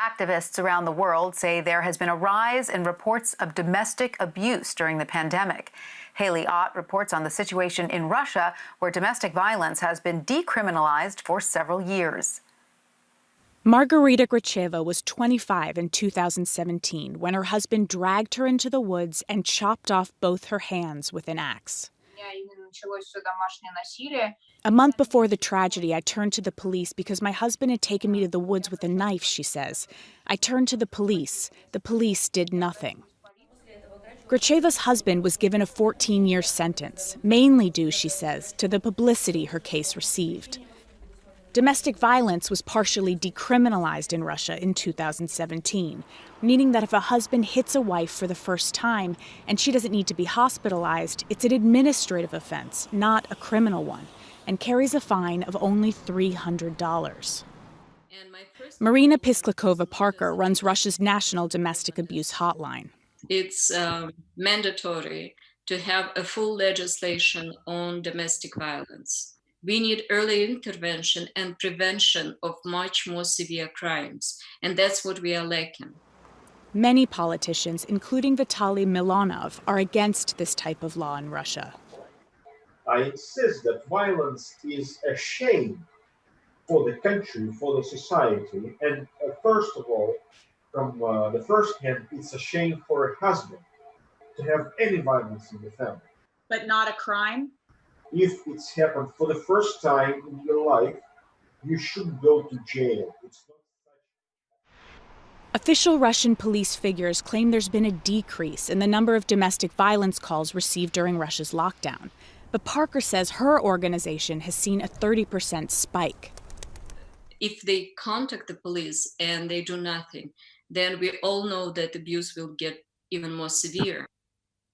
Activists around the world say there has been a rise in reports of domestic abuse during the pandemic. Haley Ott reports on the situation in Russia, where domestic violence has been decriminalized for several years. Margarita Gracheva was 25 in 2017 when her husband dragged her into the woods and chopped off both her hands with an axe. A month before the tragedy, I turned to the police because my husband had taken me to the woods with a knife, she says. I turned to the police. The police did nothing. Gracheva's husband was given a 14-year sentence, mainly due, she says, to the publicity her case received. Domestic violence was partially decriminalized in Russia in 2017, meaning that if a husband hits a wife for the first time and she doesn't need to be hospitalized, it's an administrative offense, not a criminal one, and carries a fine of only $300. Marina Pisklakova-Parker runs Russia's national domestic abuse hotline. It's mandatory to have a full legislation on domestic violence. We need early intervention and prevention of much more severe crimes, and that's what we are lacking. Many politicians, including Vitaly Milonov, are against this type of law in Russia. I insist that violence is a shame for the country, for the society, and first of all, from the first hand, it's a shame for a husband to have any violence in the family. But not a crime? If it's happened for the first time in your life, you shouldn't go to jail. Official Russian police figures claim there's been a decrease in the number of domestic violence calls received during Russia's lockdown. But Parker says her organization has seen a 30% spike. If they contact the police and they do nothing, then we all know that abuse will get even more severe.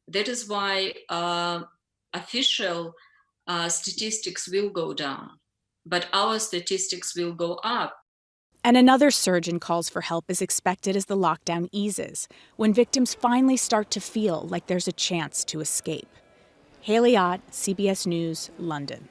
That is why official statistics will go down, but our statistics will go up. And another surge in calls for help is expected as the lockdown eases, when victims finally start to feel like there's a chance to escape. Haley Ott, CBS News, London.